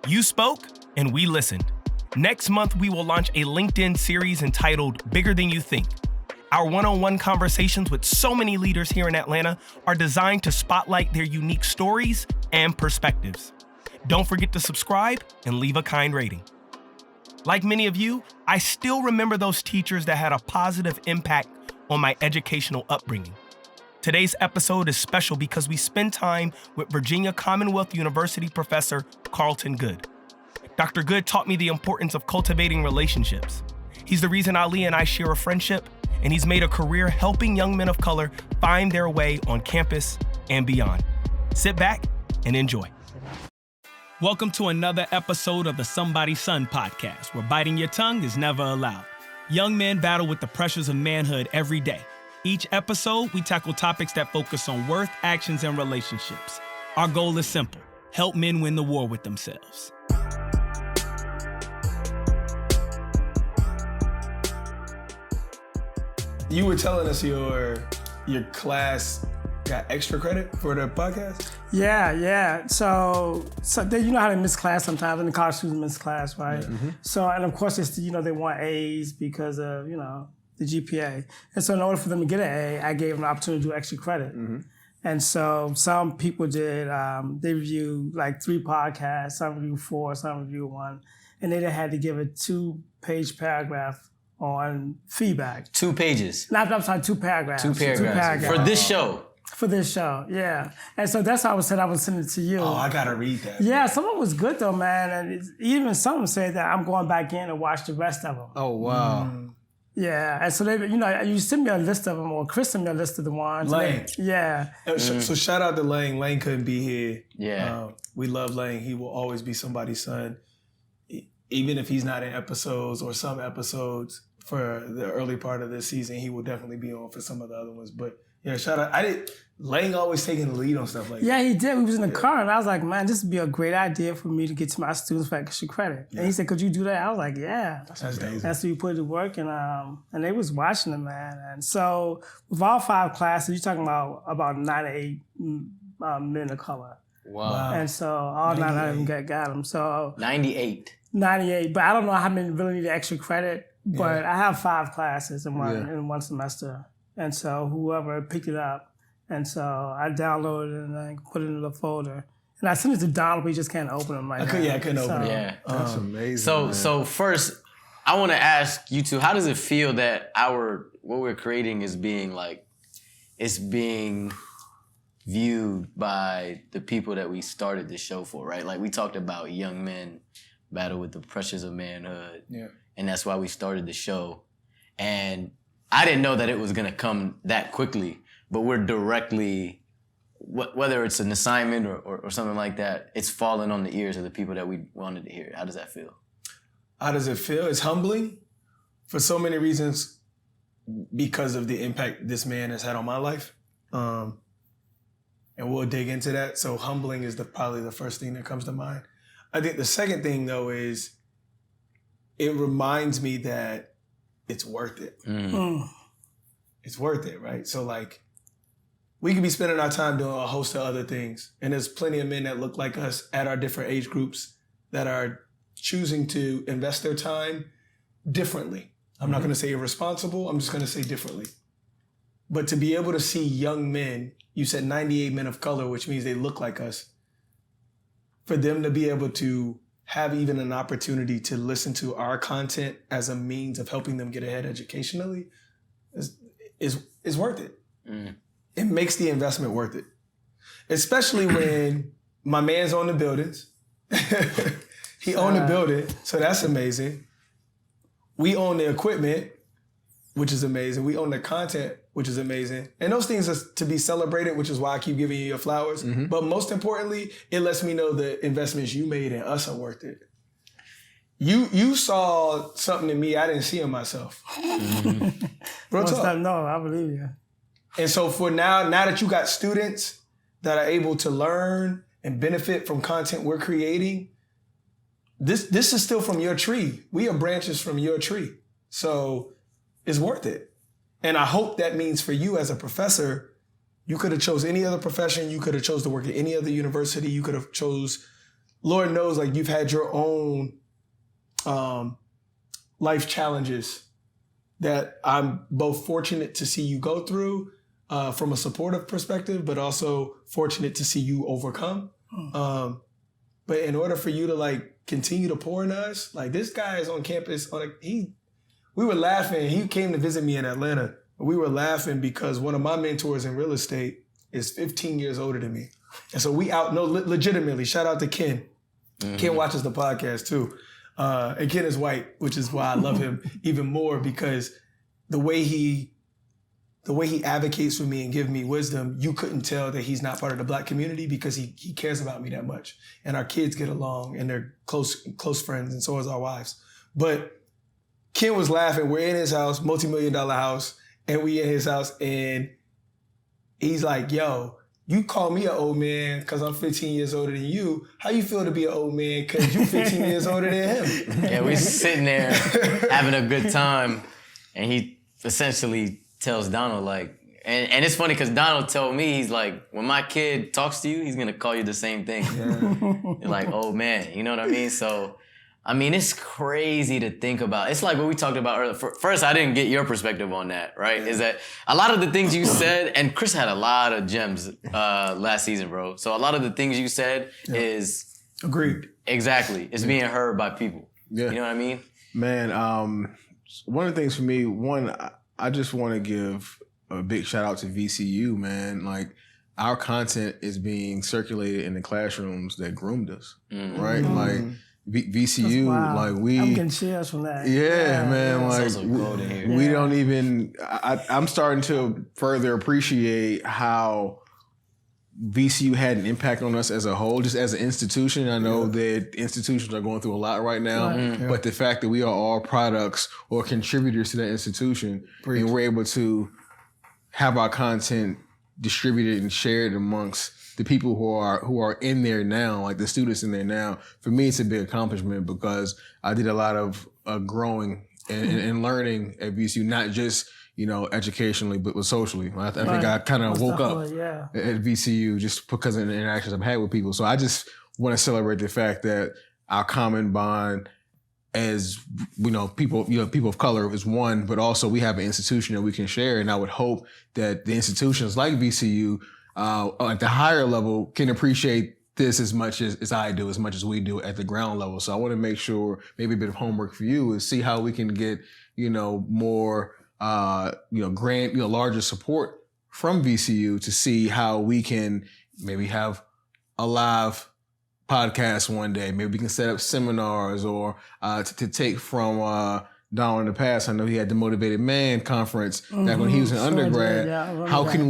You spoke, and we listened. Next month, we will launch a LinkedIn series entitled Bigger Than You Think. Our one-on-one conversations with so many leaders here in Atlanta are designed to spotlight their unique stories and perspectives. Don't forget to subscribe and leave a kind rating. Like many of you, I still remember those teachers that had a positive impact on my educational upbringing. Today's episode is special because we spend time with Virginia Commonwealth University professor Carlton Goode. Dr. Goode taught me the importance of cultivating relationships. He's the reason Ali and I share a friendship, and he's made a career helping young men of color find their way on campus and beyond. Sit back and enjoy. Welcome to another episode of the Somebody's Son podcast, where biting your tongue is never allowed. Young men battle with the pressures of manhood every day. Each episode, we tackle topics that focus on worth, actions, and relationships. Our goal is simple: help men win the war with themselves. You were telling us your class got extra credit for the podcast? Yeah. So they, you know how they miss class sometimes, and the college students miss class, right? Yeah. Mm-hmm. So, and of course, it's, they want A's because of, the GPA. And so in order for them to get an A, I gave them the opportunity to do extra credit. Mm-hmm. And so some people did, they reviewed like 3 podcasts, some reviewed 4, some reviewed 1, and they had to give a 2-page paragraph on feedback. 2 pages? No, I'm sorry, 2 paragraphs. 2 paragraphs. For this show? For this show, yeah. And so that's how I said I would send it to you. Oh, I gotta read that. Yeah, some of it was good though, man. And even some said that I'm going back in and watch the rest of them. Oh, wow. Yeah, and so they, you send me a list of them, or Kris sent me a list of the ones. Lane. Yeah. So shout out to Lane. Lane couldn't be here. Yeah. We love Lane. He will always be somebody's son. Even if he's not in episodes or some episodes for the early part of this season, he will definitely be on for some of the other ones. But yeah, shout out. Lane always taking the lead on stuff like that. Yeah, he did. We was in the car, and I was like, man, this would be a great idea for me to get to my students for extra credit. Yeah. And he said, could you do that? I was like, yeah. That's amazing. That's so you put it to work, and they was watching it, man. And so with all 5 classes, you're talking about 9 to 8 men of color. Wow. And so all 9 of them got them. So 98. But I don't know how many really need extra credit, but I have 5 classes in one semester. And so whoever picked it up, and so I downloaded it and I put it in the folder. And I sent it to Donald, but he just can't open them right now. I couldn't open it. Yeah. That's amazing. So first, I want to ask you two, how does it feel that what we're creating is being viewed by the people that we started the show for, right? Like we talked about young men battle with the pressures of manhood. Yeah. And that's why we started the show. And I didn't know that it was going to come that quickly, but we're directly, whether it's an assignment or something like that, it's falling on the ears of the people that we wanted to hear. How does that feel? How does it feel? It's humbling for so many reasons because of the impact this man has had on my life. And we'll dig into that. So humbling is probably the first thing that comes to mind. I think the second thing, though, is it reminds me that it's worth it. It's worth it, right? So, like, we could be spending our time doing a host of other things, and there's plenty of men that look like us at our different age groups that are choosing to invest their time differently. I'm not going to say irresponsible. I'm just going to say differently. But to be able to see young men, you said 98 men of color, which means they look like us, for them to be able to have even an opportunity to listen to our content as a means of helping them get ahead educationally is worth it. It makes the investment worth it. Especially when my man's on the buildings. He owned the building, so that's amazing. We own the equipment, which is amazing. We own the content, which is amazing. And those things are to be celebrated, which is why I keep giving you your flowers. Mm-hmm. But most importantly, it lets me know the investments you made in us are worth it. You saw something in me I didn't see in myself. Mm-hmm. Real talk. No, I believe you. And so for now that you got students that are able to learn and benefit from content we're creating, this is still from your tree. We are branches from your tree. So it's worth it. And I hope that means for you as a professor, you could have chose any other profession. You could have chose to work at any other university. You could have chose Lord knows, like, you've had your own life challenges that I'm both fortunate to see you go through from a supportive perspective, but also fortunate to see you overcome. But in order for you to like continue to pour into us, like this guy is on campus. We were laughing. He came to visit me in Atlanta. We were laughing because one of my mentors in real estate is 15 years older than me. And so legitimately, shout out to Ken. Mm-hmm. Ken watches the podcast too. And Ken is white, which is why I love him even more, because the way he advocates for me and gives me wisdom, you couldn't tell that he's not part of the Black community because he cares about me that much. And our kids get along and they're close friends, and so is our wives. But Ken was laughing. We're in his house, multi-million-dollar house, and we in his house, and he's like, yo, you call me an old man because I'm 15 years older than you. How you feel to be an old man because you're 15 years older than him? Yeah, we sitting there having a good time, and he essentially tells Donald, like, and it's funny because Donald told me, he's like, when my kid talks to you, he's going to call you the same thing. Yeah. You're like, oh man, you know what I mean? So, I mean, it's crazy to think about. It's like what we talked about earlier. First, I didn't get your perspective on that, right? Yeah. Is that a lot of the things you said, and Kris had a lot of gems last season, bro. So a lot of the things you said is... Agreed. Exactly. It's being heard by people. Yeah. You know what I mean? Man, one of the things for me, I just want to give a big shout out to VCU, man. Like, our content is being circulated in the classrooms that groomed us, right? Like, VCU, like I'm getting cheers from that. Yeah, man. Like we don't even. I'm starting to further appreciate how VCU had an impact on us as a whole, just as an institution. I know that institutions are going through a lot right now, but the fact that we are all products or contributors to that institution, and we're able to have our content distributed and shared amongst the people who are in there now, like the students in there now, for me, it's a big accomplishment because I did a lot of growing and learning at VCU, not just, educationally, but socially. I think I kind of woke up at VCU just because of the interactions I've had with people. So I just want to celebrate the fact that our common bond as, people of color is one, but also we have an institution that we can share. And I would hope that the institutions like VCU at the higher level can appreciate this as much as I do, as much as we do at the ground level. So I want to make sure, maybe a bit of homework for you is see how we can get, more, larger support from VCU to see how we can maybe have a live podcast one day. Maybe we can set up seminars or to take from Donald in the past. I know he had the Motivated Man conference back when he was an undergrad. How can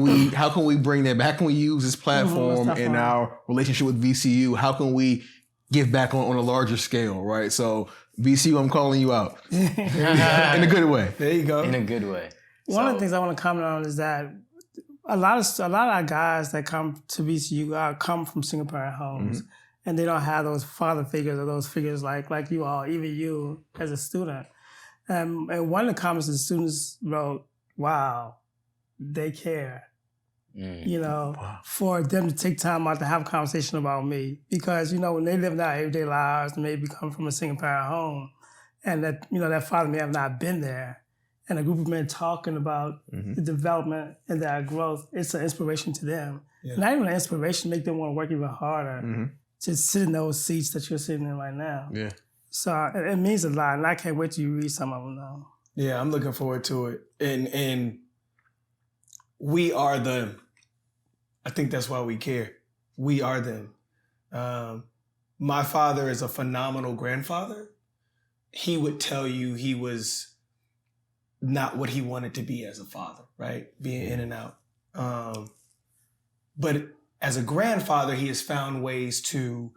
we bring that back? How can we use this platform in our relationship with VCU? How can we give back on a larger scale, right? So VCU, I'm calling you out in a good way. There you go. In a good way. One of the things I want to comment on is that a lot of our guys that come to VCU come from single parent homes, and they don't have those father figures or those figures like you all, even you as a student. And one of the comments the students wrote, wow, they care, for them to take time out to have a conversation about me. Because, when they live their everyday lives and maybe come from a single parent home and that, that father may have not been there, and a group of men talking about the development and their growth, it's an inspiration to them. Yeah. Not even an inspiration, make them want to work even harder. Just sit in those seats that you're sitting in right now. Yeah. So it means a lot, and I can't wait till you read some of them now. Yeah, I'm looking forward to it. And we are them. I think that's why we care. We are them. My father is a phenomenal grandfather. He would tell you he was not what he wanted to be as a father, right? Being in and out. But as a grandfather, he has found ways to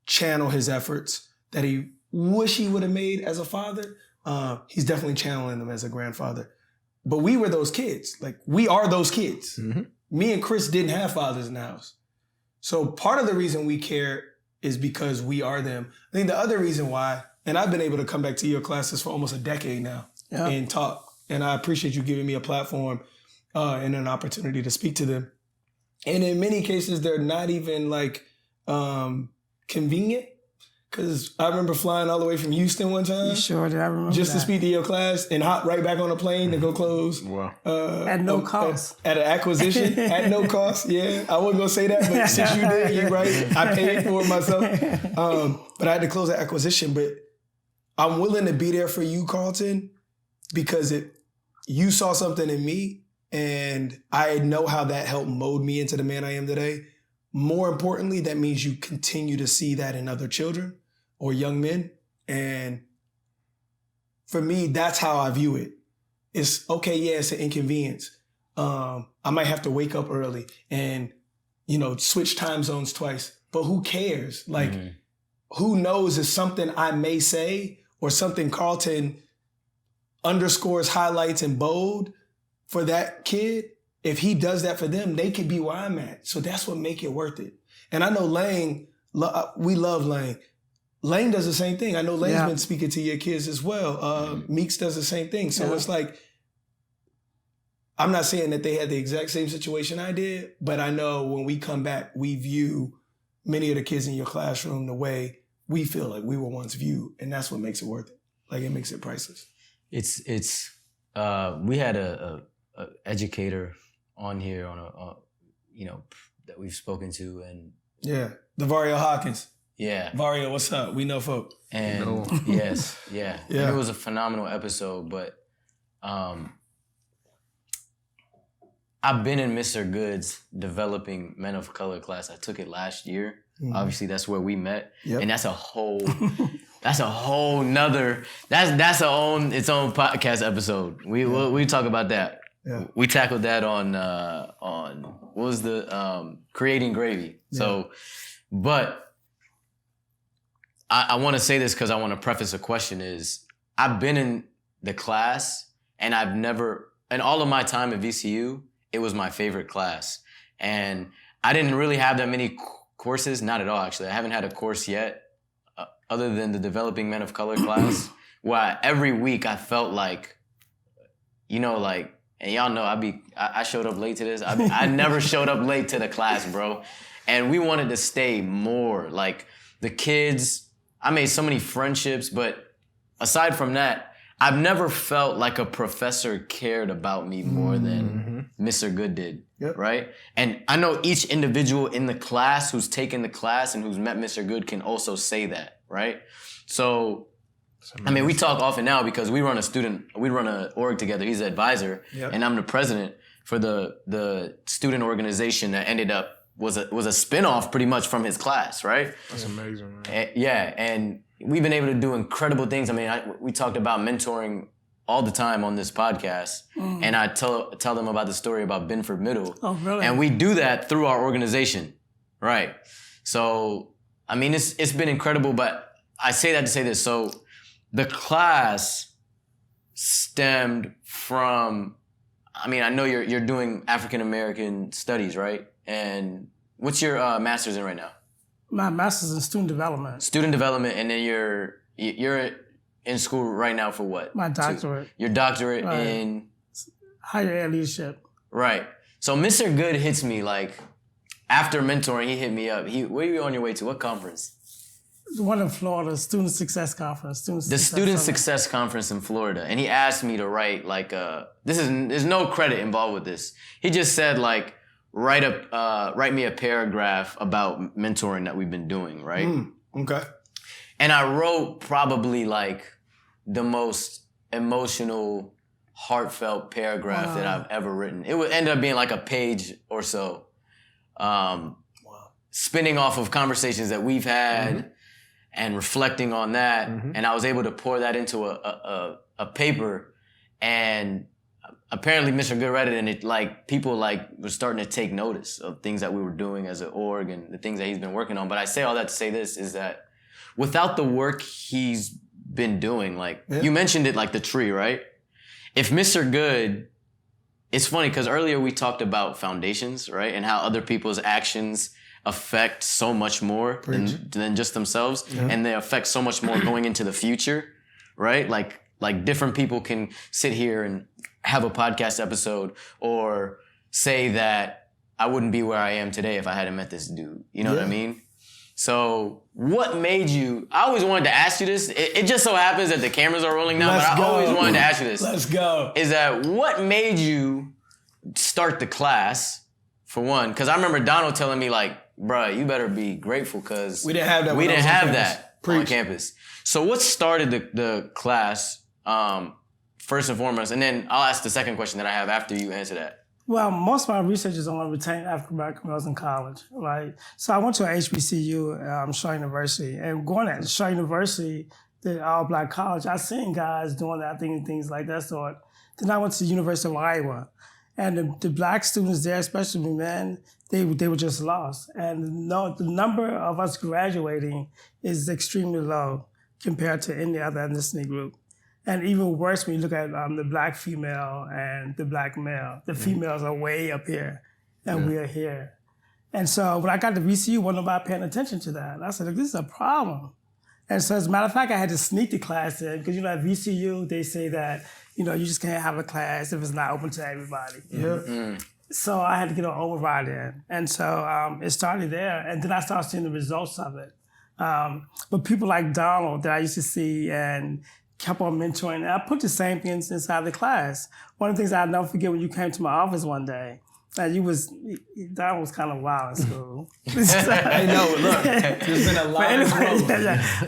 channel his efforts that he wish he would have made as a father. He's definitely channeling them as a grandfather. But we were those kids. Like, we are those kids. Me and Kris didn't have fathers in the house. So part of the reason we care is because we are them. I think the other reason why, and I've been able to come back to your classes for almost a decade now and talk. And I appreciate you giving me a platform and an opportunity to speak to them. And in many cases, they're not even convenient. Because I remember flying all the way from Houston one time. You sure did. I remember just that. to speak to your class and hop right back on a plane to go close. Wow. At no cost. At an acquisition at no cost. Yeah, I wasn't gonna say that, but since you did, you're right. I paid for it myself. But I had to close the acquisition. But I'm willing to be there for you, Carlton, because you saw something in me, and I know how that helped mold me into the man I am today. More importantly, that means you continue to see that in other children or young men. And for me, that's how I view it. It's okay, yeah, it's an inconvenience. I might have to wake up early and, switch time zones twice, but who cares? Like, who knows if something I may say or something Carlton underscores, highlights, and bold for that kid, if he does that for them, they could be where I'm at. So that's what make it worth it. And I know Lang, we love Lang. Lang does the same thing. I know Lang's been speaking to your kids as well. Meeks does the same thing. So it's like, I'm not saying that they had the exact same situation I did, but I know when we come back, we view many of the kids in your classroom the way we feel like we were once viewed. And that's what makes it worth it. Like, it makes it priceless. We had a educator on here that we've spoken to, and Davario Hawkins. Yeah. Vario, what's up? We know folk. And yes, yeah. And it was a phenomenal episode, but I've been in Mr. Goode's developing men of color class. I took it last year. Obviously, that's where we met. Yep. And that's a whole nother, that's its own podcast episode. We talk about that. Yeah. We tackled that on what was the Creating Gravy. Yeah. So, but I want to say this because I want to preface a question is, I've been in the class and I've never, in all of my time at VCU, it was my favorite class. And I didn't really have that many courses, not at all actually. I haven't had a course yet other than the Developing Men of Color class, where every week I felt like, and y'all know I showed up late to this. I never showed up late to the class, bro. And we wanted to stay more. Like, the kids, I made so many friendships, but aside from that, I've never felt like a professor cared about me more than Mr. Goode did, right? And I know each individual in the class who's taken the class and who's met Mr. Goode can also say that, right? So, we talk often now because we run an org together. He's the advisor, and I'm the president for the student organization that ended up was a spinoff pretty much from his class, right? That's amazing, man. And we've been able to do incredible things. We talked about mentoring all the time on this podcast, and I tell them about the story about Benford Middle. Oh, really? And we do that through our organization, right? So, it's been incredible, but I say that to say this. So, the class stemmed from, I know you're doing African American studies, right? And what's your master's in right now? My master's in student development. Student development, and then you're in school right now for what? My doctorate. Your doctorate in? Higher ed leadership. Right. So Mr. Goode hits me, like, after mentoring, he hit me up. Where are you on your way to? What conference? The one in Florida, Student Success Conference. Student Success Conference in Florida. And he asked me to write, like, there's no credit involved with this. He just said, like, write me a paragraph about mentoring that we've been doing, right? Okay. And I wrote probably, like, the most emotional, heartfelt paragraph that I've ever written. It would end up being like a page or so. Spinning off of conversations that we've had and reflecting on that. And I was able to pour that into a paper, and apparently Mr. Goode read it, and it, like, people, like, were starting to take notice of things that we were doing as an org and the things that he's been working on. But I say all that to say this, is that without the work he's been doing, like, you mentioned it, like the tree, right? If Mr. Goode, it's funny because earlier we talked about foundations, right? And how other people's actions affect so much more than just themselves. And they affect so much more going into the future, right? Like different people can sit here and have a podcast episode or say that I wouldn't be where I am today if I hadn't met this dude. You know what I mean? So what made you, I always wanted to ask you this. It just so happens that the cameras are rolling now, but I always wanted to ask you this. Let's go. Is that what made you start the class, for one? Because I remember Donald telling me, like, bruh, you better be grateful because we didn't have that. We didn't have that on campus. So what started the class, first and foremost? And then I'll ask the second question that I have after you answer that. Well, most of my research is on retaining African American when I was in college, right? So I went to a HBCU, Shaw University, and going to Shaw University, the all-black college, I seen guys doing that thing and things like that sort. Then I went to the University of Iowa, and the black students there, especially men, they were just lost. And the number of us graduating is extremely low compared to any other ethnicity group. And even worse when you look at the black female and the black male. The females are way up here, and we are here. And so when I got to VCU, wasn't nobody paying attention to that. And I said, look, this is a problem. And so as a matter of fact, I had to sneak the class in because, at VCU, they say that, you just can't have a class if it's not open to everybody. So I had to get an override in. And so it started there. And then I started seeing the results of it. But people like Donald that I used to see and kept on mentoring. And I put the same things inside the class. One of the things I'll never forget when you came to my office one day, that Donald was kind of wild in school. I know, look, there's been a lot of growth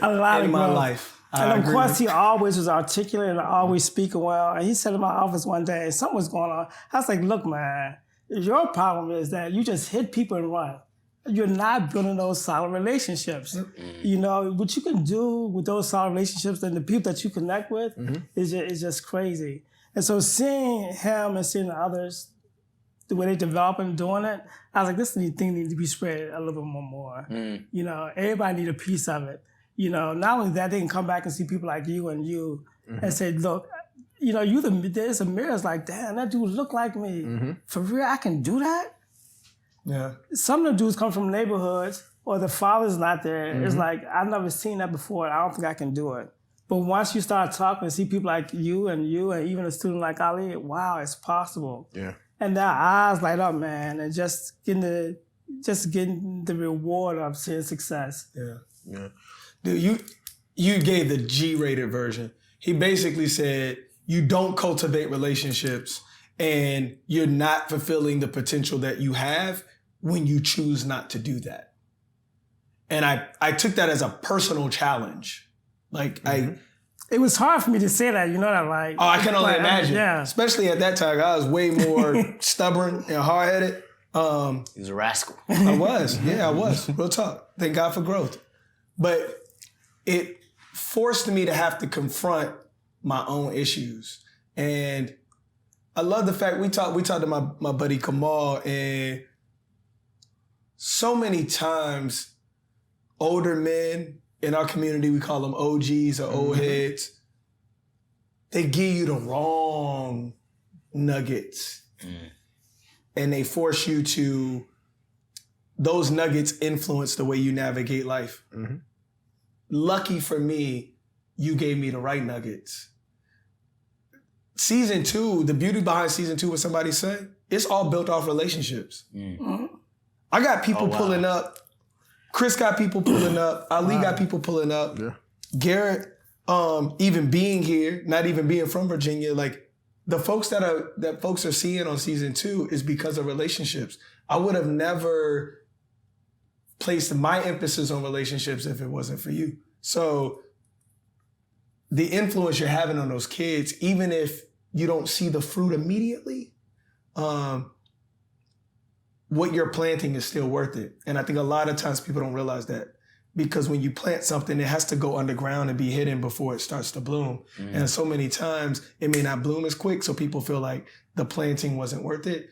a lot in of my growth. life. And of course, he always was articulate and always speaking well. And he said in my office one day, something was going on. I was like, look, man, your problem is that you just hit people and run. You're not building those solid relationships. What you can do with those solid relationships and the people that you connect with is just crazy. And so seeing him and seeing the others, the way they develop and doing it, I was like, this thing needs to be spread a little bit more. Everybody need a piece of it. Not only that, they can come back and see people like you and say, look, there's a mirror. It's like, damn, that dude look like me. For real, I can do that? Yeah. Some of the dudes come from neighborhoods or the father's not there. It's like, I've never seen that before. And I don't think I can do it. But once you start talking and see people like you and even a student like Ali, wow, it's possible. Yeah. And their eyes light up, man, and just getting the reward of seeing success. Yeah. Dude, you gave the G-rated version. He basically said, you don't cultivate relationships and you're not fulfilling the potential that you have when you choose not to do that. And I took that as a personal challenge. Like it was hard for me to say that, like. Oh, I can only imagine. Yeah. Especially at that time, I was way more stubborn and hard-headed. He was a rascal. I was. Yeah, I was. Real talk. Thank God for growth. But it forced me to have to confront my own issues. And I love the fact we talked to my buddy Kamal, and so many times older men in our community, we call them OGs or old heads, they give you the wrong nuggets. And they force you to, those nuggets influence the way you navigate life. Lucky for me, you gave me the right nuggets. Season 2, the beauty behind season 2, what somebody said, it's all built off relationships. I got people pulling up. Kris got people pulling up. Ali got people pulling up. Yeah. Garrett, even being here, not even being from Virginia, like the folks that folks are seeing on season 2 is because of relationships. I would have never placed my emphasis on relationships if it wasn't for you. So the influence you're having on those kids, even if you don't see the fruit immediately, what you're planting is still worth it. And I think a lot of times people don't realize that, because when you plant something, it has to go underground and be hidden before it starts to bloom. And so many times it may not bloom as quick, so people feel like the planting wasn't worth it.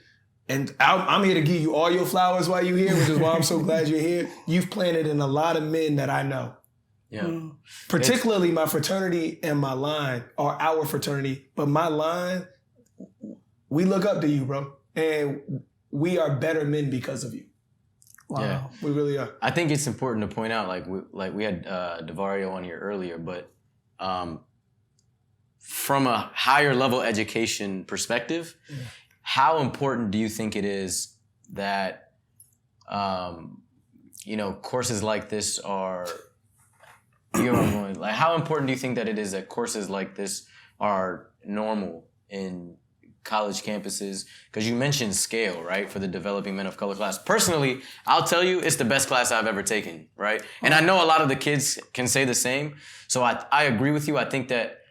And I'm here to give you all your flowers while you're here, which is why I'm so glad you're here. You've planted in a lot of men that I know. Yeah. Particularly my fraternity and my line, or our fraternity, but my line, we look up to you, bro. And we are better men because of you. Wow. Yeah. We really are. I think it's important to point out, like we had DeVario on here earlier, but from a higher level education perspective, how important do you think it is that courses like this are, like, how important do you think that it is that courses like this are normal in college campuses? Because you mentioned scale, right, for the developing men of color class. Personally, I'll tell you, it's the best class I've ever taken, right? And I know a lot of the kids can say the same. So I agree with you. I think that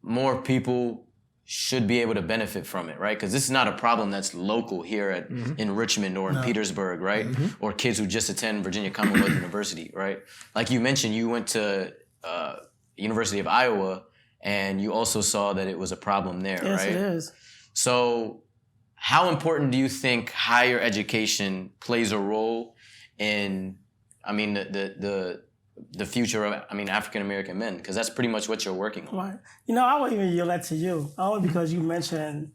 more people should be able to benefit from it, right? Because this is not a problem that's local here in Richmond or in Petersburg, right? Or kids who just attend Virginia Commonwealth University, right? Like you mentioned, you went to University of Iowa, and you also saw that it was a problem there, yes, right? Yes, it is. So how important do you think higher education plays a role in, the future of, African-American men? Because that's pretty much what you're working on. Right. I won't even yield that to you, only because you mentioned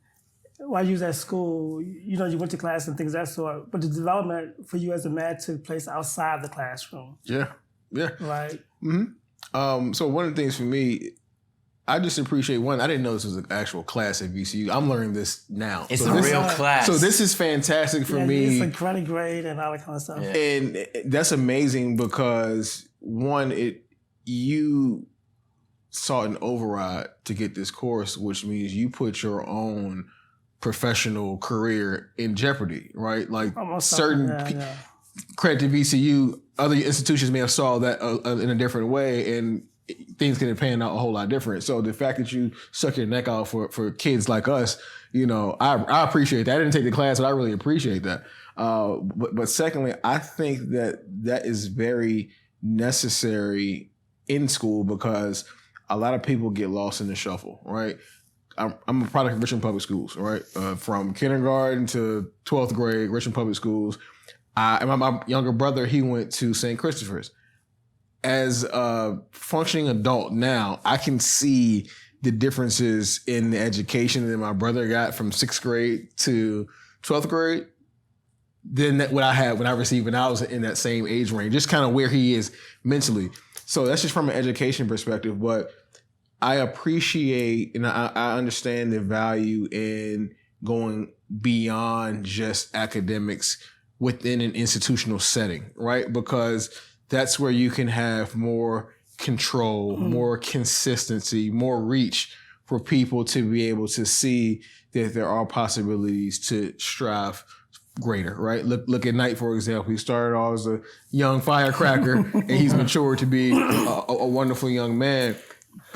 while you was at school, you went to class and things of that sort, but the development for you as a man took place outside the classroom. Yeah. Right. Mm-hmm. So one of the things for me, I just appreciate, one, I didn't know this was an actual class at VCU. I'm learning this now. It's a real class. So this is fantastic for me. It's a credit grade and all that kind of stuff. Yeah. And that's amazing because, one, you sought an override to get this course, which means you put your own professional career in jeopardy, right? Like almost certain credit to VCU, other institutions may have saw that in a different way, and things can pan out a whole lot different. So the fact that you stuck your neck out for kids like us, I appreciate that. I didn't take the class, but I really appreciate that. But secondly, I think that is very necessary in school because a lot of people get lost in the shuffle, right? I'm a product of Richmond Public Schools, right? From kindergarten to 12th grade, Richmond Public Schools. My younger brother, he went to St. Christopher's. As a functioning adult now, I can see the differences in the education that my brother got from 6th grade to 12th grade than what I had when I received when I was in that same age range, just kind of where he is mentally. So that's just from an education perspective, but I appreciate and I understand the value in going beyond just academics within an institutional setting, right? Because that's where you can have more control, more consistency, more reach for people to be able to see that there are possibilities to strive greater, right? Look at Knight, for example. He started off as a young firecracker and he's matured to be a wonderful young man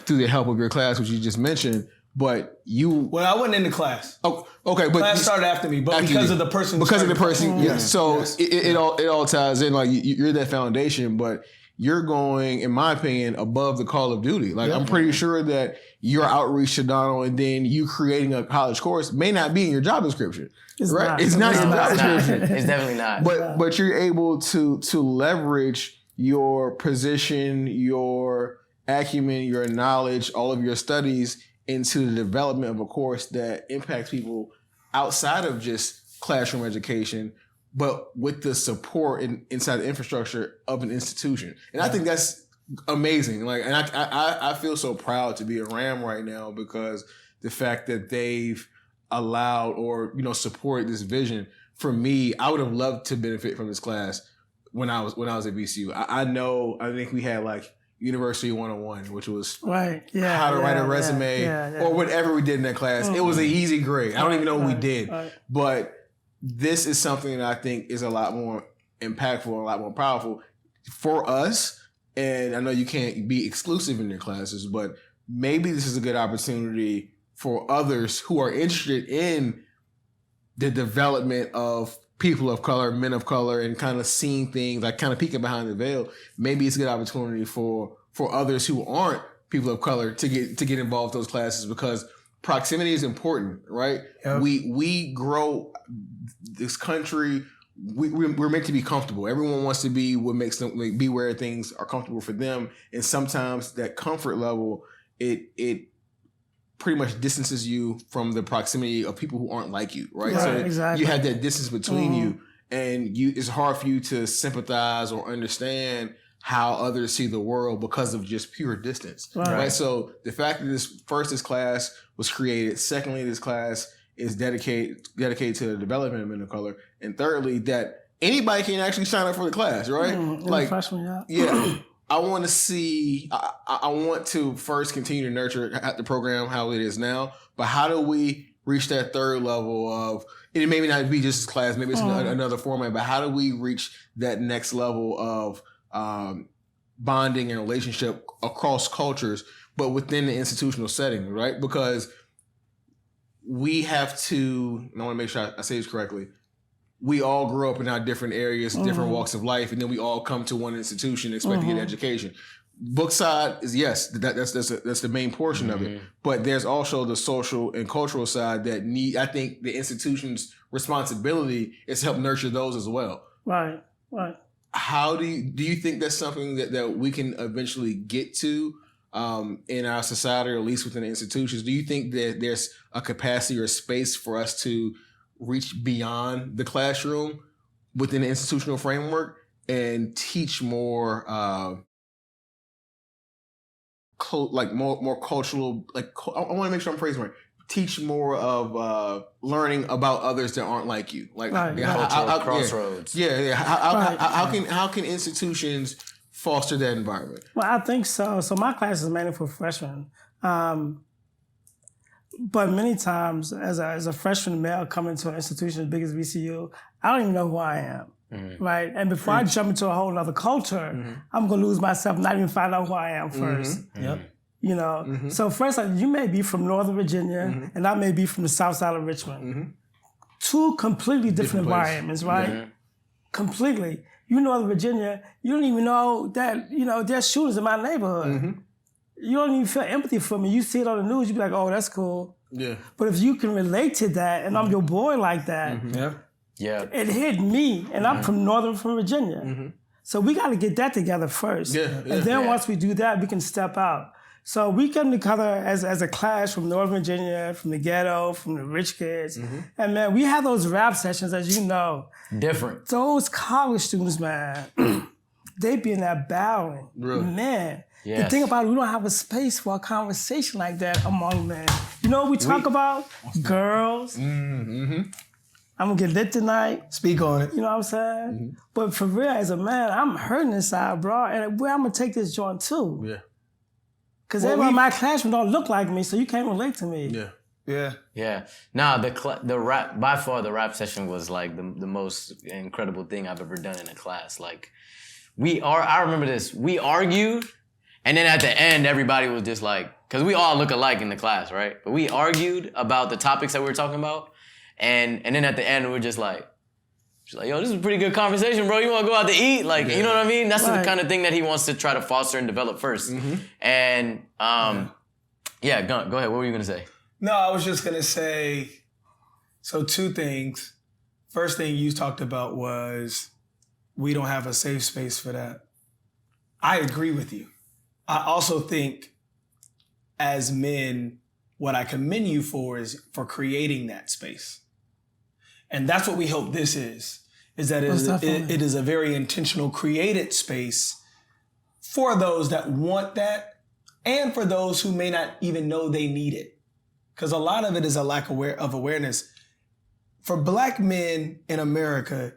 through the help of your class, which you just mentioned. But Well, I wasn't in the class. Oh, okay. But class started after me, but because of the person. Because of the person, yes. So yes. It all ties in. Like you're that foundation, but you're going, in my opinion, above the call of duty. Like I'm pretty sure that your outreach to Donald and then you creating a college course may not be in your job description. It's right? Not. It's not in your job description. It's definitely not. But you're able to leverage your position, your acumen, your knowledge, all of your studies into the development of a course that impacts people outside of just classroom education, but with the support inside the infrastructure of an institution. And I think that's amazing. Like, and I feel so proud to be a Ram right now because the fact that they've allowed or, supported this vision. For me, I would have loved to benefit from this class when I was at VCU. I think we had like University 101, which was how to write a resume or whatever we did in that class. It was an easy grade. I don't even know what we did. But this is something that I think is a lot more impactful and a lot more powerful for us. And I know you can't be exclusive in your classes, but maybe this is a good opportunity for others who are interested in the development of people of color, men of color, and kind of seeing things, like kind of peeking behind the veil. Maybe it's a good opportunity for others who aren't people of color to get involved in those classes because proximity is important, right? Yep. We grow this country. We're meant to be comfortable. Everyone wants to be what makes them be where things are comfortable for them, and sometimes that comfort level it pretty much distances you from the proximity of people who aren't like you, right? So exactly. You have that distance between you, and it's hard for you to sympathize or understand how others see the world because of just pure distance, right? So the fact that this class was created, secondly, this class is dedicated to the development of men of color, and thirdly, that anybody can actually sign up for the class, right? Like freshman, yeah. I want to see. I want to first continue to nurture the program how it is now, but how do we reach that third level of? It may not be just class, maybe it's another format, but how do we reach that next level of bonding and relationship across cultures, but within the institutional setting, right? Because we have to. And I want to make sure I say this correctly. We all grow up in our different areas, different walks of life, and then we all come to one institution and expect to get education. Book side is that's the main portion of it, but there's also the social and cultural side that I think the institution's responsibility is to help nurture those as well. Right. How do you think that's something that we can eventually get to in our society, or at least within the institutions? Do you think that there's a capacity or space for us to reach beyond the classroom within the institutional framework and teach more, more cultural? Like, I want to make sure I'm phrasing right. Teach more of learning about others that aren't like you. Like, cultural crossroads. Yeah. How can institutions foster that environment? Well, I think so. So my class is mainly for freshmen. But many times, as a freshman male coming to an institution as big as VCU, I don't even know who I am, right? And before I jump into a whole other culture, I'm going to lose myself, not even find out who I am first. Yep. You know? So first, you may be from Northern Virginia, and I may be from the south side of Richmond. Two completely different environments, right? Completely. You Northern Virginia, you don't even know that, there's shooters in my neighborhood. You don't even feel empathy for me. You see it on the news, you be like, oh, that's cool. Yeah. But if you can relate to that, and I'm your boy like that, it hit me, and I'm from Virginia. So we got to get that together first. And then once we do that, we can step out. So we come together as a class from Northern Virginia, from the ghetto, from the rich kids. And man, we have those rap sessions, as you know. Different. Those college students, man, they be in that battling. Really? Man. Yes. The thing about it, we don't have a space for a conversation like that among men. You know what we talk about? Girls. I'm going to get lit tonight. Speak on it. You know what I'm saying? But for real, as a man, I'm hurting inside, bro. And where I'm going to take this joint too. Yeah. Because everybody in my classroom don't look like me, so you can't relate to me. Yeah. Nah, the rap, by far the rap session was like the most incredible thing I've ever done in a class. Like, I remember this, we argued. And then at the end, everybody was just like, because we all look alike in the class, right? But we argued about the topics that we were talking about. And then at the end, we were just like, yo, this is a pretty good conversation, bro. You want to go out to eat? Like, you know what I mean? That's the kind of thing that he wants to try to foster and develop first. And, go ahead. What were you going to say? No, I was just going to say, so two things. First thing you talked about was we don't have a safe space for that. I agree with you. I also think as men, what I commend you for is for creating that space. And that's what we hope this is that it is a very intentional created space for those that want that and for those who may not even know they need it. Because a lot of it is a lack of awareness. For Black men in America,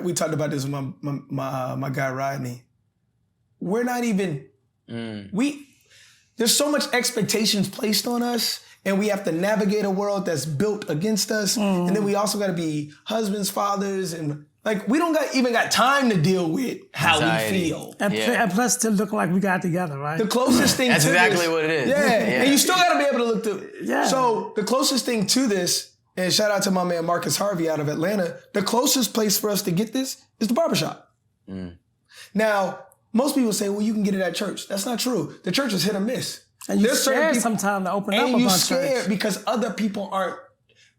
we talked about this with my guy Rodney, we're not even, there's so much expectations placed on us, and we have to navigate a world that's built against us. And then we also got to be husbands, fathers, and like we don't even got time to deal with how we feel. And plus still looking like we got together, right? The closest thing That's to exactly this, what it is. Yeah. And you still got to be able to look through. Yeah. So the closest thing to this, and shout out to my man Marcus Harvey out of Atlanta, the closest place for us to get this is the barbershop. Now, most people say, well, you can get it at church. That's not true. The church is hit or miss. And you're scared sometimes to open up about church. And you're scared because other people aren't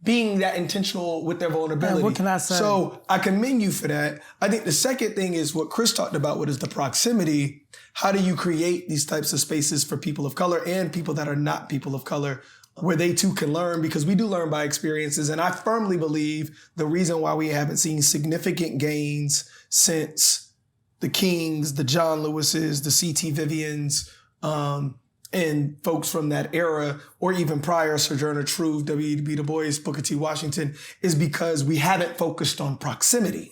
being that intentional with their vulnerability. Man, what can I say? So I commend you for that. I think the second thing is what Kris talked about, what is the proximity. How do you create these types of spaces for people of color and people that are not people of color where they too can learn? Because we do learn by experiences. And I firmly believe the reason why we haven't seen significant gains since the Kings, the John Lewises, the C.T. Vivians, and folks from that era, or even prior, Sojourner Truth, W.E.B. Du Bois, Booker T. Washington, is because we haven't focused on proximity.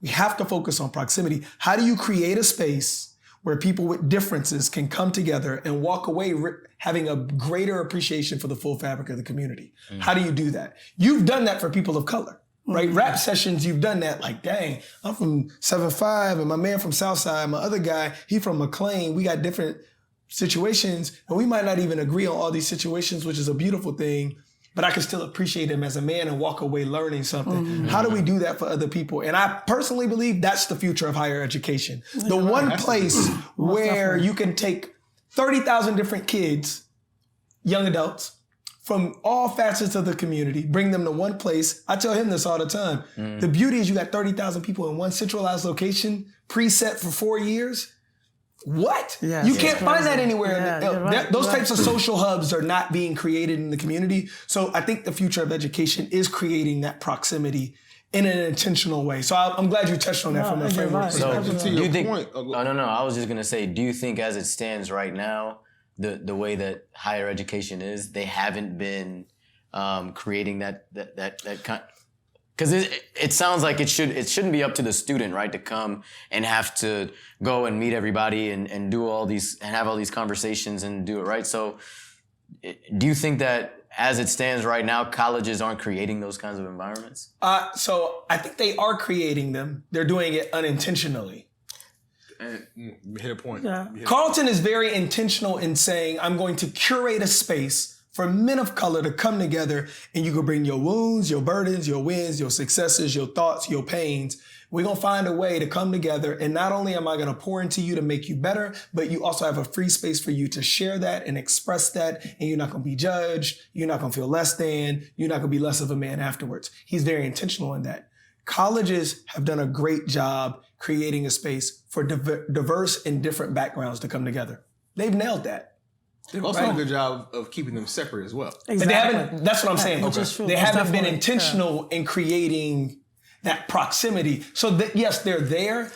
We have to focus on proximity. How do you create a space where people with differences can come together and walk away having a greater appreciation for the full fabric of the community? How do you do that? You've done that for people of color. Right? Rap sessions, you've done that. Like, dang, I'm from 7-5 and my man from Southside, my other guy, he from McLean. We got different situations and we might not even agree on all these situations, which is a beautiful thing, but I can still appreciate him as a man and walk away learning something. How do we do that for other people? And I personally believe that's the future of higher education. The one place where you can take 30,000 different kids, young adults, from all facets of the community, bring them to one place. I tell him this all the time. The beauty is you got 30,000 people in one centralized location, preset for 4 years. What? Yeah, you can't find that anywhere. Those types of social hubs are not being created in the community. So I think the future of education is creating that proximity in an intentional way. So I'm glad you touched on that from a framework perspective. So do you think, no, I was just going to say, do you think as it stands right now, the way that higher education is, they haven't been creating that kind? Because it sounds like it shouldn't be up to the student, right, to come and have to go and meet everybody and do all these and have all these conversations and do it right. So, do you think that as it stands right now, colleges aren't creating those kinds of environments? So I think they are creating them. They're doing it unintentionally. Hit a point. Yeah. Carlton is very intentional in saying, I'm going to curate a space for men of color to come together, and you can bring your wounds, your burdens, your wins, your successes, your thoughts, your pains. We're going to find a way to come together. And not only am I going to pour into you to make you better, but you also have a free space for you to share that and express that. And you're not going to be judged. You're not going to feel less than. You're not going to be less of a man afterwards. He's very intentional in that. Colleges have done a great job creating a space for diverse and different backgrounds to come together. They've nailed that. They've also done a good job of keeping them separate as well. Exactly. But they haven't, that's what I'm saying. Okay. They haven't been intentional in creating that proximity. So that, yes, they're there.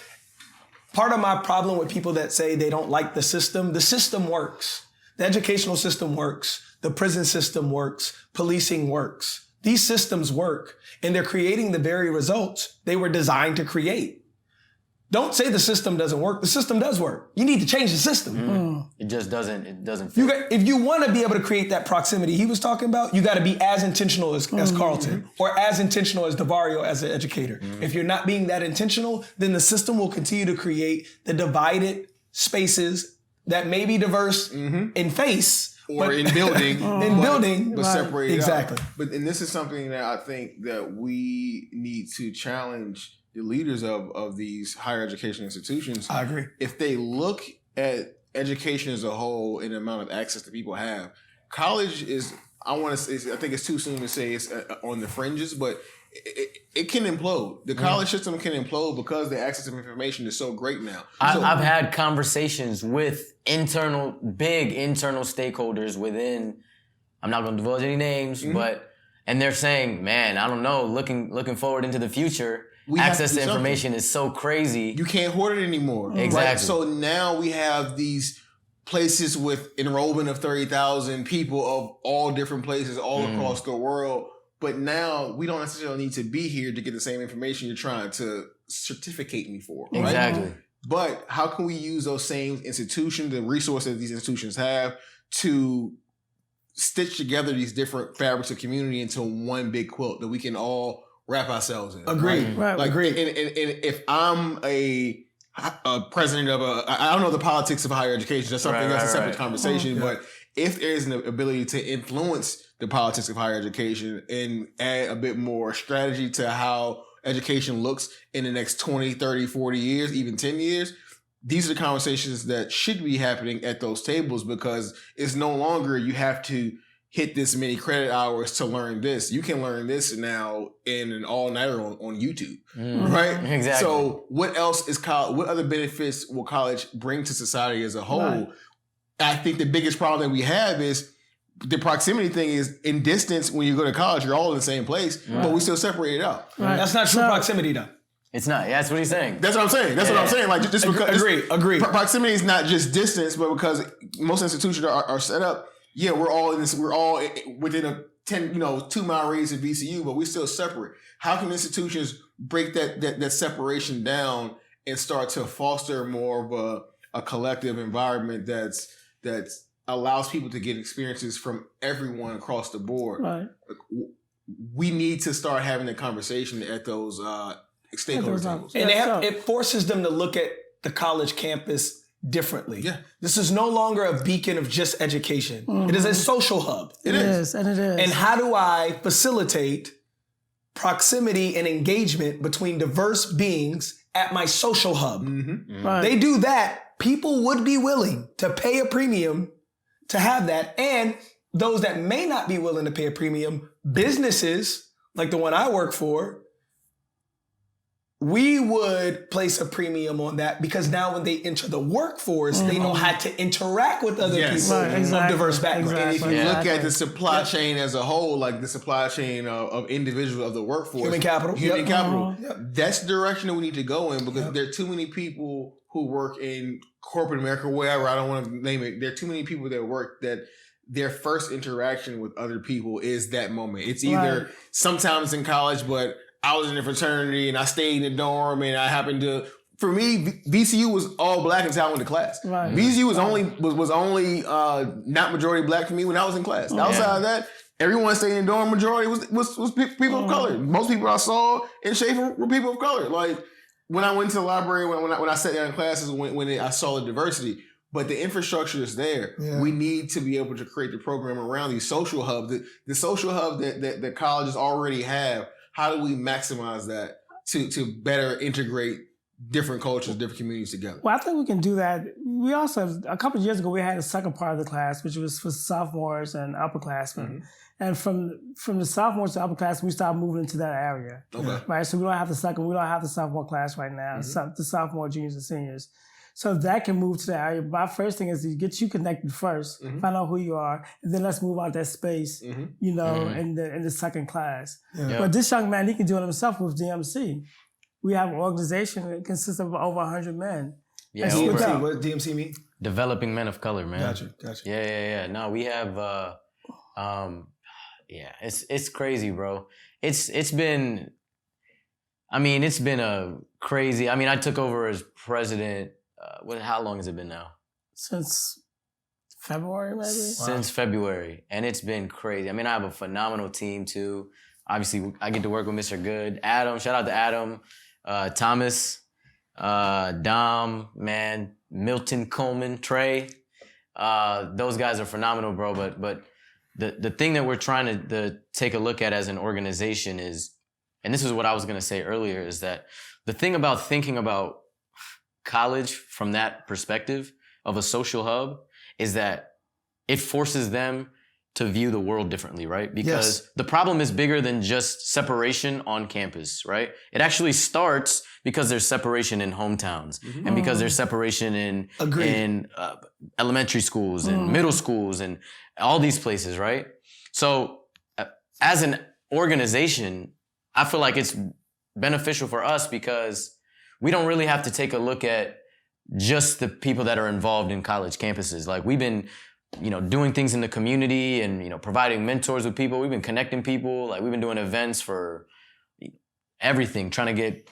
Part of my problem with people that say they don't like the system works. The educational system works. The prison system works. Policing works. These systems work, and they're creating the very results they were designed to create. Don't say the system doesn't work. The system does work. You need to change the system. It just doesn't fit. If you want to be able to create that proximity he was talking about, you got to be as intentional as Carlton or as intentional as DeVario as an educator. If you're not being that intentional, then the system will continue to create the divided spaces that may be diverse in face, or in building, but separated exactly. out. But and this is something that I think that we need to challenge the leaders of these higher education institutions. I agree. If they look at education as a whole and the amount of access that people have, college is, I think it's too soon to say it's on the fringes, but it can implode. The college system can implode because the access to information is so great now. I've had conversations with big internal stakeholders within, I'm not going to divulge any names, and they're saying, man, I don't know, looking forward into the future, access to information is so crazy. You can't hoard it anymore. Exactly. Right? So now we have these places with enrollment of 30,000 people of all different places all across the world. But now we don't necessarily need to be here to get the same information you're trying to certificate me for. Right? Exactly. But how can we use those same institutions, the resources these institutions have, to stitch together these different fabrics of community into one big quilt that we can all wrap ourselves in? Agreed. Right? Like, agreed. And if I'm a president of I don't know the politics of higher education. That's something that's a separate conversation. But if there's an ability to influence the politics of higher education and add a bit more strategy to how education looks in the next 20, 30, 40 years, even 10 years, these are the conversations that should be happening at those tables, because it's no longer you have to hit this many credit hours to learn this. You can learn this now in an all-nighter on YouTube, right? Exactly. So what else is college? What other benefits will college bring to society as a whole? Right. I think the biggest problem that we have is the proximity thing is in distance. When you go to college, you're all in the same place, but we still separate it out. Right. That's not true proximity, though. It's not. That's what he's saying. That's what I'm saying. That's what I'm saying. Like just because agree. Proximity is not just distance, but because most institutions are set up. Yeah, we're all within a 2-mile radius of VCU, but we're still separate. How can institutions break that separation down and start to foster more of a collective environment that's allows people to get experiences from everyone across the board? Right. We need to start having a conversation at those stakeholder tables. And it forces them to look at the college campus differently. Yeah. This is no longer a beacon of just education. Mm-hmm. It is a social hub. It is. And how do I facilitate proximity and engagement between diverse beings at my social hub? Mm-hmm. Mm-hmm. Right. They do that, people would be willing to pay a premium to have that. And those that may not be willing to pay a premium, businesses like the one I work for, we would place a premium on that because now when they enter the workforce, they know how to interact with other people of diverse backgrounds. And if you look at the supply chain as a whole, like the supply chain of individuals of the workforce. Human capital. That's the direction that we need to go in because there are too many people who work in corporate America, wherever, I don't want to name it. There are too many people that work that their first interaction with other people is that moment. It's either sometimes in college, but I was in a fraternity and I stayed in the dorm and I happened to, for me, VCU was all black until I went to class. Right. VCU was only not majority black for me when I was in class. Outside of that, everyone stayed in the dorm. Majority was people of color. Most people I saw in Schaefer were people of color. Like when I went to the library, when I sat down in classes, when I saw the diversity. But the infrastructure is there. Yeah. We need to be able to create the program around these social hubs. The social hub that colleges already have. How do we maximize that to better integrate different cultures, different communities together? Well, I think we can do that. We also, a couple of years ago, we had a second part of the class, which was for sophomores and upperclassmen. Mm-hmm. And from the sophomores to upperclassmen, we started moving into that area. Okay. Right? So we don't have the sophomore class right now, the sophomore, juniors, and seniors. So that can move to the area. My first thing is to get you connected first, find out who you are, and then let's move out that space, in the second class. Yeah. But this young man, he can do it himself with DMC. We have an organization that consists of over 100 men. Yeah, what does DMC mean? Developing Men of Color, man. Gotcha. Yeah. No, we have, it's crazy, bro. It's been a crazy, I took over as president. How long has it been now? Since February, maybe? Since February. And it's been crazy. I have a phenomenal team, too. Obviously, I get to work with Mr. Goode. Adam, shout out to Adam. Thomas, Dom, man, Milton Coleman, Trey. Those guys are phenomenal, bro. But the thing that we're trying to take a look at as an organization is, and this is what I was going to say earlier, is that the thing about thinking about college from that perspective of a social hub is that it forces them to view the world differently, right? Because the problem is bigger than just separation on campus, right? It actually starts because there's separation in hometowns and because there's separation in elementary schools and middle schools and all these places, right? So as an organization, I feel like it's beneficial for us because we don't really have to take a look at just the people that are involved in college campuses. Like we've been, doing things in the community and, providing mentors with people. We've been connecting people. Like we've been doing events for everything, trying to get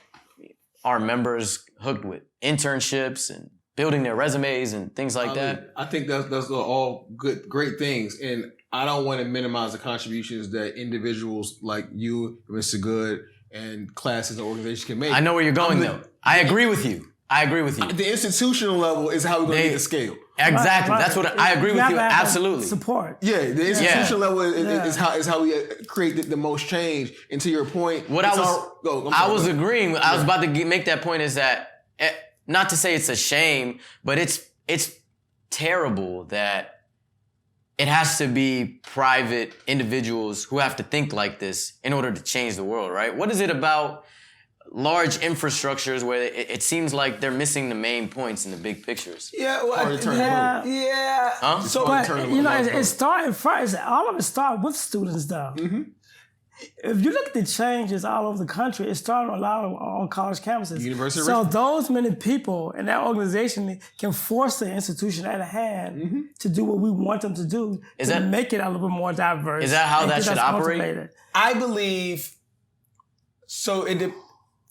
our members hooked with internships and building their resumes and things like that. I think those are all great things. And I don't want to minimize the contributions that individuals like you, Mr. Goode, and classes and organizations can make. I know where you're going, though. I agree with you. The institutional level is how we're going to get the scale. Exactly. Right. That's what I agree with you. Absolutely. Support. Yeah, the institutional level is how we create the most change. And to your point, I was agreeing. I was about to make that point is that, not to say it's a shame, but it's terrible that it has to be private individuals who have to think like this in order to change the world, right? What is it about large infrastructures where it seems like they're missing the main points in the big pictures? Yeah, well, Huh? So, but, it started first. All of it started with students, though. if you look at the changes all over the country, it's starting a lot on college campuses. University so those many people in that organization can force the institution at hand to do what we want them to do make it a little bit more diverse. Is that how that should operate? I believe so.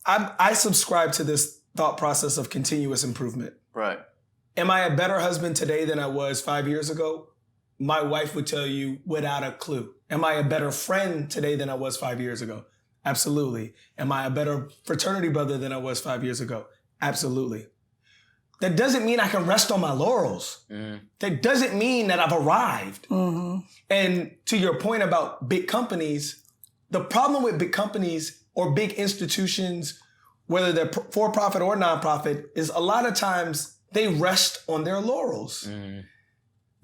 I subscribe to this thought process of continuous improvement. Right. Am I a better husband today than I was 5 years ago? My wife would tell you without a clue. Am I a better friend today than I was 5 years ago? Absolutely. Am I a better fraternity brother than I was 5 years ago? Absolutely. That doesn't mean I can rest on my laurels. That doesn't mean that I've arrived. And to your point about big companies, the problem with big companies or big institutions, whether they're for-profit or nonprofit, is a lot of times they rest on their laurels.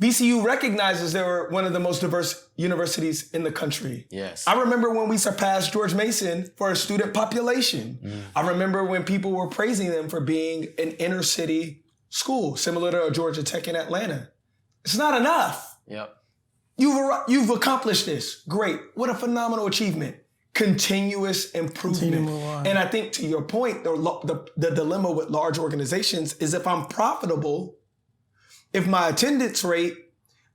VCU recognizes they were one of the most diverse universities in the country. Yes. I remember when we surpassed George Mason for a student population. I remember when people were praising them for being an inner city school, similar to Georgia Tech in Atlanta. It's not enough. Yep. You've accomplished this. Great. What a phenomenal achievement. Continuous improvement. And I think to your point, the dilemma with large organizations is if I'm profitable, if my attendance rate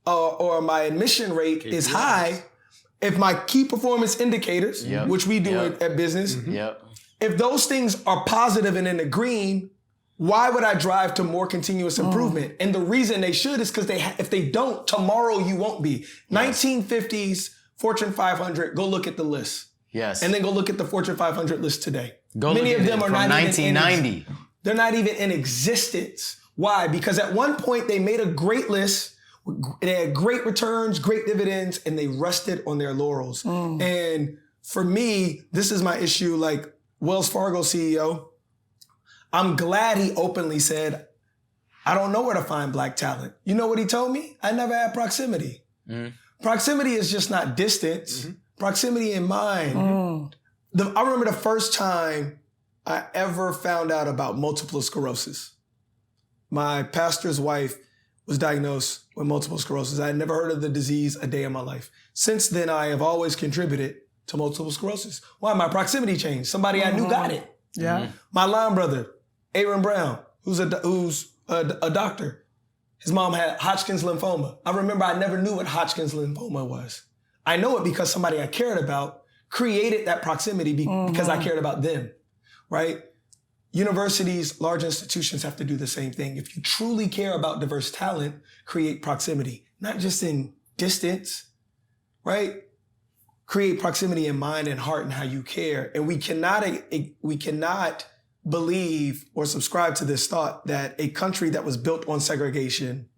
or my admission rate is high, if my key performance indicators, which we do at business, if those things are positive and in the green, why would I drive to more continuous improvement? And the reason they should is because if they don't, tomorrow you won't be. 1950s, Fortune 500, go look at the list. Yes. And then go look at the Fortune 500 list today. Many of them are not 1990. They're not even in existence. Why? Because at one point they made a great list. They had great returns, great dividends, and they rested on their laurels. And for me, this is my issue. Like Wells Fargo CEO, I'm glad he openly said, I don't know where to find black talent. You know what he told me? I never had proximity. Proximity is just not distance. Proximity in mind. I remember the first time I ever found out about multiple sclerosis. My pastor's wife was diagnosed with multiple sclerosis. I had never heard of the disease a day in my life. Since then, I have always contributed to multiple sclerosis. Why? My proximity changed. Somebody I knew got it. My line brother, Aaron Brown, who's a doctor. His mom had Hodgkin's lymphoma. I remember I never knew what Hodgkin's lymphoma was. I know it because somebody I cared about created that proximity because I cared about them, right? Universities, large institutions have to do the same thing. If you truly care about diverse talent, create proximity, not just in distance, right? Create proximity in mind and heart and how you care. And we cannot believe or subscribe to this thought that a country that was built on segregation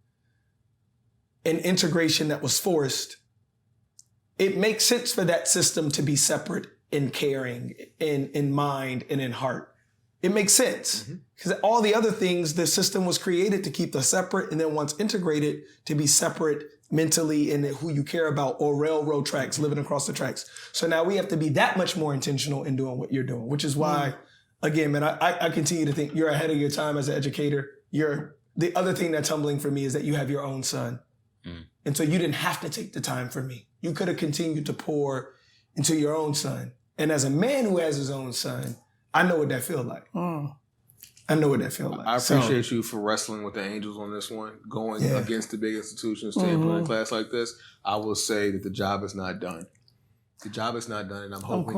and integration that was forced, it makes sense for that system to be separate in caring, in mind, and in heart. It makes sense because all the other things, the system was created to keep us separate, and then once integrated, to be separate mentally in who you care about, or railroad tracks, living across the tracks. So now we have to be that much more intentional in doing what you're doing, which is why, again, man, I continue to think you're ahead of your time as an educator. The other thing that's humbling for me is that you have your own son. And so you didn't have to take the time for me. You could have continued to pour into your own son. And as a man who has his own son, I know what that feels like. I know what that feels like. I appreciate you for wrestling with the Angels on this one, going against the big institutions to implement a class like this. I will say that the job is not done. The job is not done, and I'm hoping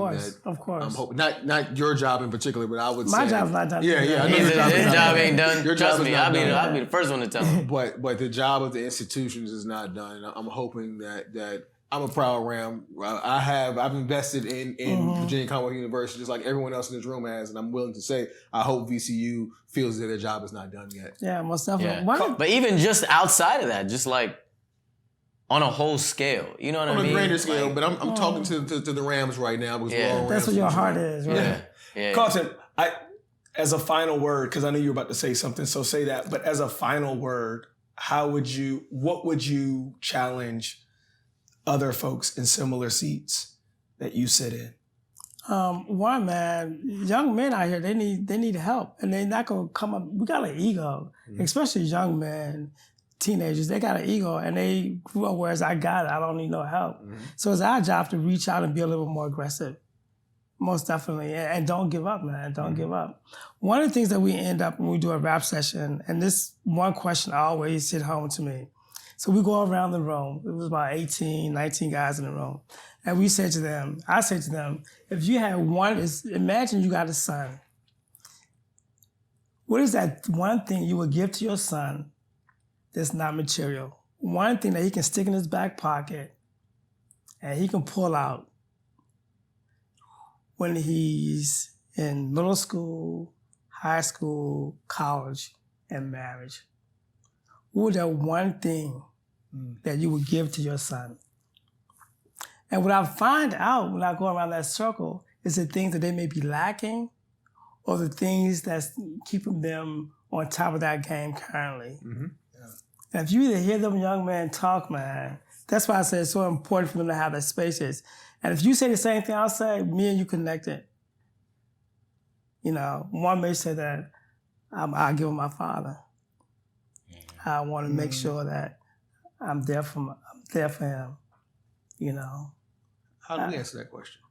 Of course. I'm hoping not your job in particular, but I would say my job's not done. Yeah. I know his job ain't done. Your Trust job me, I'll be the first one to tell him. But the job of the institutions is not done. And I'm hoping that I'm a proud Ram. I've invested in Virginia Commonwealth University just like everyone else in this room has, and I'm willing to say I hope VCU feels that their job is not done yet. Yeah, most definitely. Yeah. But even just outside of that, just like on a whole scale, you know what I mean? On a grander scale, but I'm talking to the Rams right now because we're all that's Rams what your heart is, right? Yeah. Carlton, as a final word, because I knew you were about to say something, so say that. But as a final word, what would you challenge other folks in similar seats that you sit in? One, man, young men out here, they need help, and they're not gonna come up. We got an ego, especially young men. teenagers, they got an ego and they grew up whereas I got it. I don't need no help. So it's our job to reach out and be a little more aggressive. Most definitely. And don't give up, man. Don't give up. One of the things that we end up when we do a rap session, and this one question always hit home to me. So we go around the room. It was about 18, 19 guys in the room. And I say to them, if you had imagine you got a son. What is that one thing you would give to your son that's not material? One thing that he can stick in his back pocket and he can pull out when he's in middle school, high school, college, and marriage. What would that one thing that you would give to your son? And what I find out when I go around that circle is the things that they may be lacking or the things that's keeping them on top of that game currently. And if you either hear them young men talk, man, that's why I say it's so important for them to have that spaces. And if you say the same thing I'll say, me and you connected. You know, one may say that I'll give him my father. I want to make sure that I'm there for him, you know. How do we answer that question?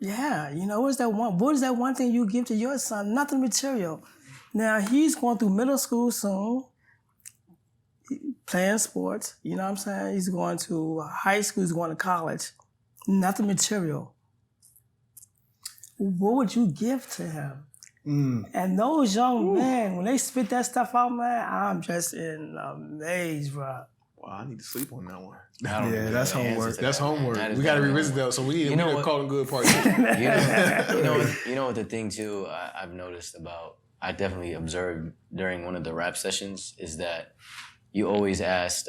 Yeah, you know, what is that one thing you give to your son? Nothing material. Now, he's going through middle school soon, playing sports, you know what I'm saying? He's going to high school, he's going to college. Nothing material. What would you give to him? And those young men, when they spit that stuff out, man, I'm just in amaze, bro. Wow, I need to sleep on that one. Yeah, that's homework. That's homework. We got to revisit that. So we need a Carlton Goode part 2. You know what the thing too I've noticed about, I definitely observed during one of the rap sessions is that you always asked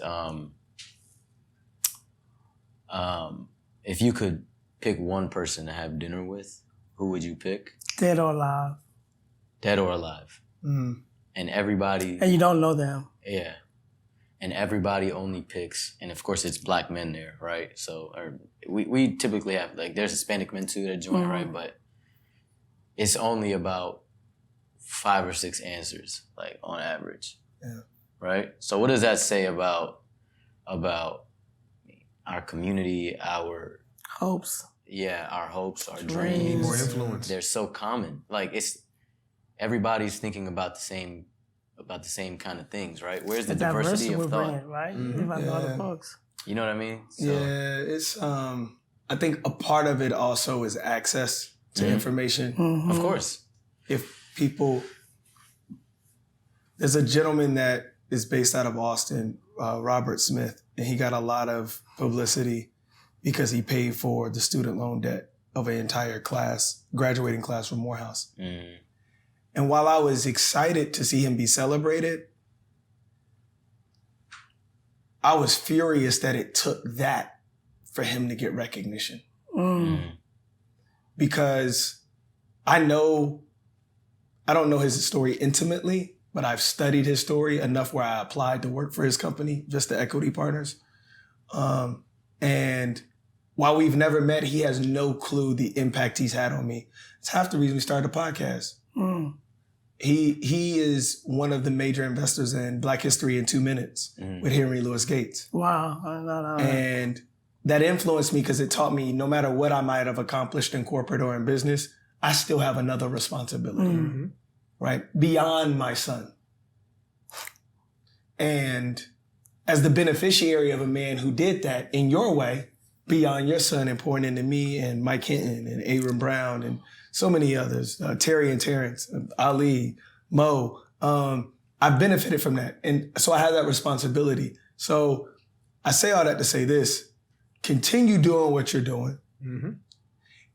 if you could pick one person to have dinner with, who would you pick? Dead or alive. Dead or alive. And everybody... And you don't know them. Yeah. And everybody only picks, and of course it's black men there, right? So we typically have, like, there's Hispanic men too that join, right? But it's only about 5 or 6 answers, like, on average. Yeah. Right? So what does that say about our community, our hopes? Yeah, our hopes, our dreams. More influence. They're so common. Like, everybody's thinking about the same kind of things, right? Where's the diversity of thought? Bringing, right? Other folks. You know what I mean? So, yeah, it's I think a part of it also is access to information. Of course. If people, there's a gentleman that is based out of Austin, Robert Smith, and he got a lot of publicity because he paid for the student loan debt of an entire graduating class from Morehouse. And while I was excited to see him be celebrated, I was furious that it took that for him to get recognition. Because I don't know his story intimately, but I've studied his story enough where I applied to work for his company, Just the Equity Partners. And while we've never met, he has no clue the impact he's had on me. It's half the reason we started a podcast. He is one of the major investors in Black History in 2 Minutes with Henry Louis Gates. Wow. And that influenced me because it taught me no matter what I might have accomplished in corporate or in business, I still have another responsibility, right? Beyond my son. And as the beneficiary of a man who did that in your way, beyond your son and pouring into me and Mike Hinton and Aaron Brown and so many others, Terry and Terrence, Ali, Mo, I've benefited from that. And so I have that responsibility. So I say all that to say this, continue doing what you're doing.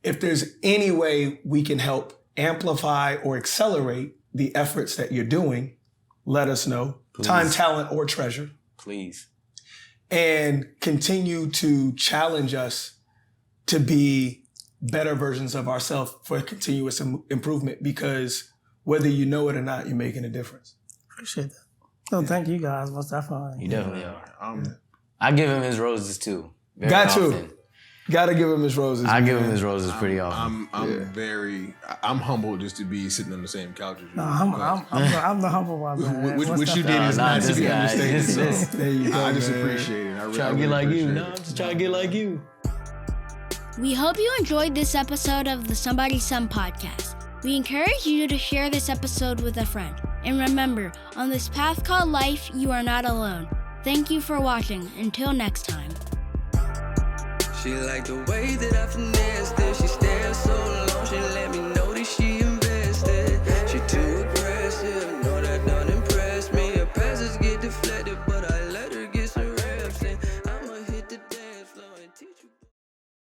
If there's any way we can help amplify or accelerate the efforts that you're doing, let us know. Please. Time, talent, or treasure. Please. And continue to challenge us to be better versions of ourselves for continuous improvement, because whether you know it or not, you're making a difference. Appreciate that. No, thank you guys, most definitely. You definitely are. I give him his roses too. Got to. Gotta give him his roses. I give him his roses pretty often. I'm humbled just to be sitting on the same couch as you. No, I'm the humble one, man. What you did is not to be understated. So There you go, I just man. appreciate it. I really, Trying to get like you. No, I'm just trying to get like you. We hope you enjoyed this episode of the Somebody's Son podcast. We encourage you to share this episode with a friend. And remember, on this path called life, you are not alone. Thank you for watching. Until next time. She liked the way that I finessed it. She stared so long, she let me know that she invested. She too aggressive, no, that don't impress me. Her passes get deflected, but I let her get some reps in. I'ma hit the dance floor and teach you.